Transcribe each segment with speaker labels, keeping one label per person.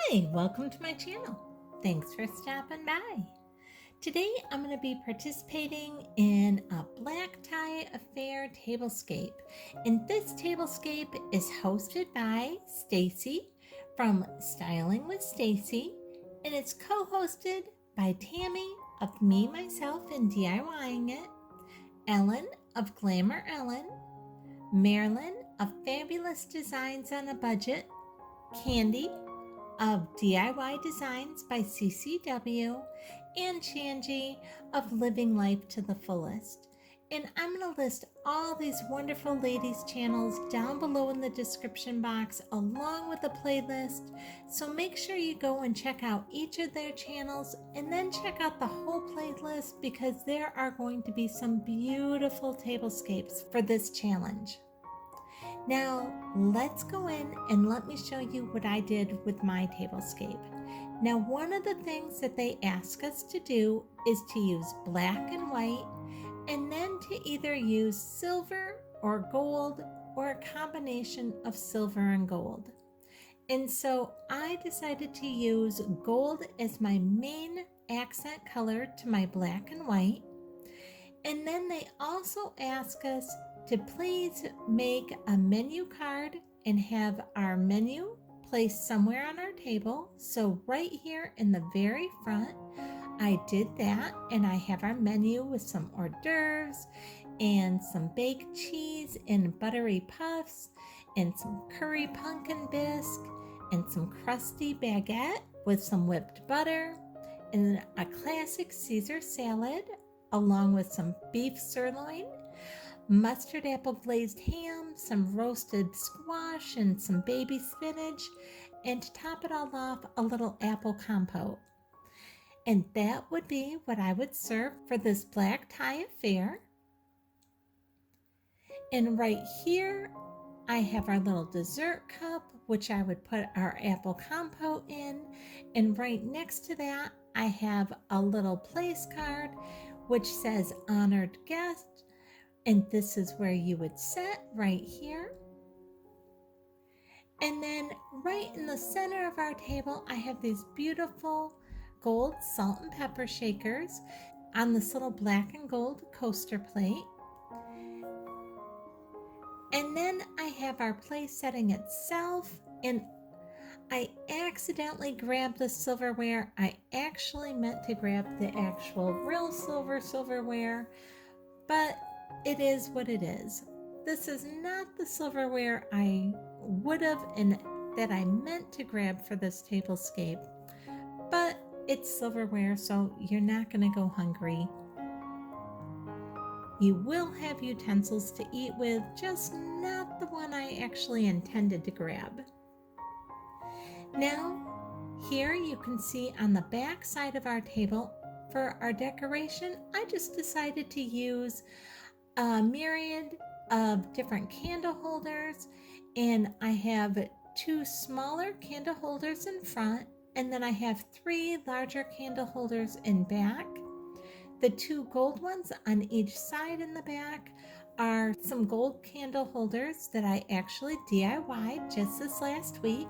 Speaker 1: Hi, welcome to my channel. Thanks for stopping by. Today I'm going to be participating in a black tie affair tablescape. And this tablescape is hosted by Stacy from Styling with Stacy, and it's co-hosted by Tammy of Me, Myself, and DIYing It, Ellen of Glamour Ellen, Marilyn of Fabulous Designs on a Budget, Candy of DIY Designs by CCW, and Shangie of Living Life to the Fullest. And I'm going to list all these wonderful ladies' channels down below in the description box along with a playlist. So make sure you go and check out each of their channels and then check out the whole playlist because there are going to be some beautiful tablescapes for this challenge. Now let's go in and let me show you what I did with my tablescape. Now one of the things that they ask us to do is to use black and white and then to either use silver or gold or a combination of silver and gold. And so I decided to use gold as my main accent color to my black and white. And then they also ask us to please make a menu card and have our menu placed somewhere on our table. So right here in the very front, I did that, and I have our menu with some hors d'oeuvres and some baked cheese and buttery puffs and some curry pumpkin bisque and some crusty baguette with some whipped butter and a classic Caesar salad along with some beef sirloin, mustard apple glazed ham, some roasted squash, and some baby spinach, and to top it all off, a little apple compote. And that would be what I would serve for this black tie affair. And right here, I have our little dessert cup, which I would put our apple compote in. And right next to that, I have a little place card, which says honored guest. And this is where you would sit right here. And then right in the center of our table, I have these beautiful gold salt and pepper shakers on this little black and gold coaster plate. And then I have our place setting itself, and I accidentally grabbed the silverware. I actually meant to grab the actual real silverware, but it is what it is. This is not the silverware I would have and that I meant to grab for this tablescape, but it's silverware, so you're not going to go hungry. You will have utensils to eat with, just not the one I actually intended to grab. Now, here you can see on the back side of our table, for our decoration, I just decided to use a myriad of different candle holders, and I have 2 smaller candle holders in front, and then I have 3 larger candle holders in back. The 2 gold ones on each side in the back are some gold candle holders that I actually DIY'd just this last week,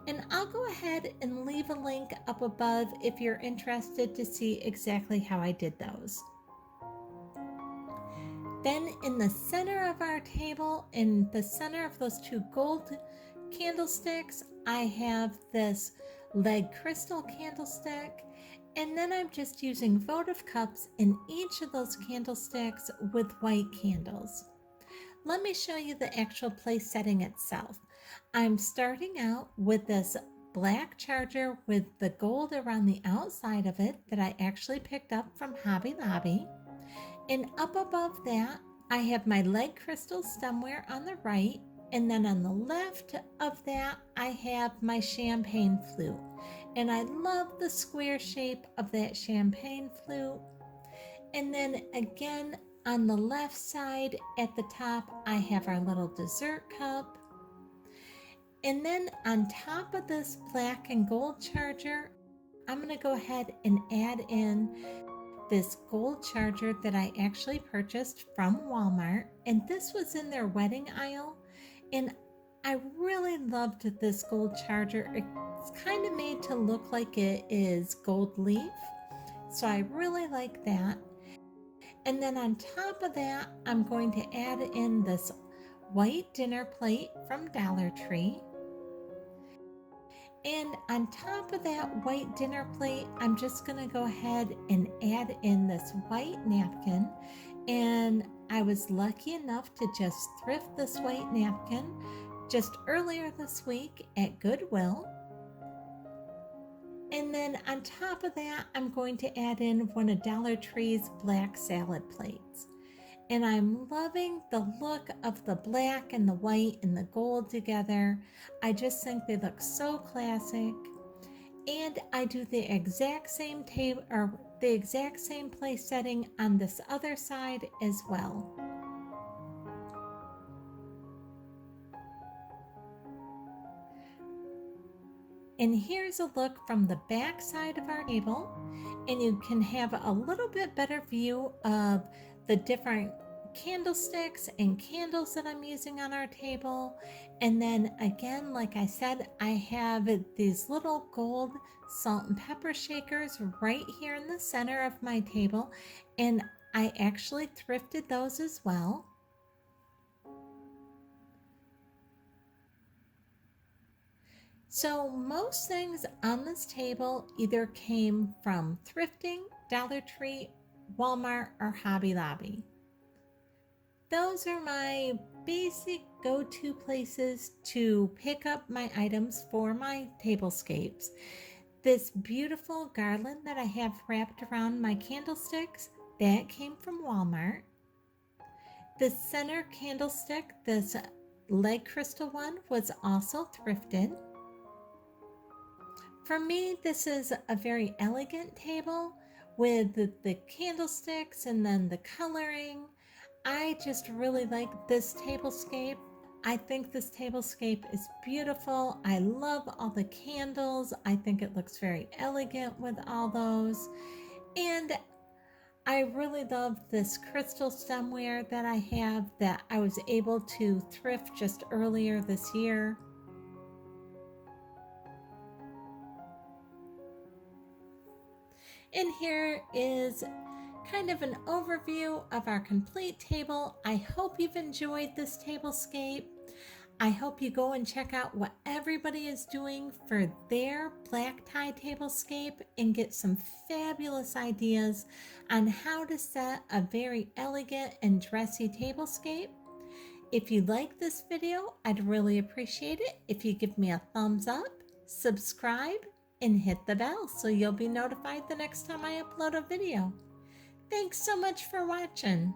Speaker 1: and I'll go ahead and leave a link up above if you're interested to see exactly how I did those. Then in the center of our table, in the center of those 2 gold candlesticks, I have this lead crystal candlestick, and then I'm just using votive cups in each of those candlesticks with white candles. Let me show you the actual place setting itself. I'm starting out with this black charger with the gold around the outside of it that I actually picked up from Hobby Lobby. And up above that, I have my lead crystal stemware on the right, and then on the left of that, I have my champagne flute. And I love the square shape of that champagne flute. And then again, on the left side at the top, I have our little dessert cup. And then on top of this black and gold charger, I'm going to go ahead and add in this gold charger that I actually purchased from Walmart, and this was in their wedding aisle, and I really loved this gold charger. It's kind of made to look like it is gold leaf, so I really like that. And then on top of that, I'm going to add in this white dinner plate from Dollar Tree. And on top of that white dinner plate, I'm just going to go ahead and add in this white napkin. And I was lucky enough to just thrift this white napkin just earlier this week at Goodwill. And then on top of that, I'm going to add in one of Dollar Tree's black salad plates. And I'm loving the look of the black and the white and the gold together. I just think they look so classic. And I do the exact same table or the exact same place setting on this other side as well. And here's a look from the back side of our table, and you can have a little bit better view of the different candlesticks and candles that I'm using on our table. And then again, like I said, I have these little gold salt and pepper shakers right here in the center of my table, and I actually thrifted those as well. So most things on this table either came from thrifting, Dollar Tree, Walmart, or Hobby Lobby. Those are my basic go-to places to pick up my items for my tablescapes. This beautiful garland that I have wrapped around my candlesticks, that came from Walmart. The center candlestick, this leg crystal one, was also thrifted. For me, this is a very elegant table with the candlesticks and then the coloring. I just really like this tablescape. I think this tablescape is beautiful. I love all the candles. I think it looks very elegant with all those. And I really love this crystal stemware that I have that I was able to thrift just earlier this year. And here is kind of an overview of our complete table. I hope you've enjoyed this tablescape. I hope you go and check out what everybody is doing for their black tie tablescape and get some fabulous ideas on how to set a very elegant and dressy tablescape. If you like this video, I'd really appreciate it if you give me a thumbs up, subscribe, and hit the bell so you'll be notified the next time I upload a video. Thanks so much for watching.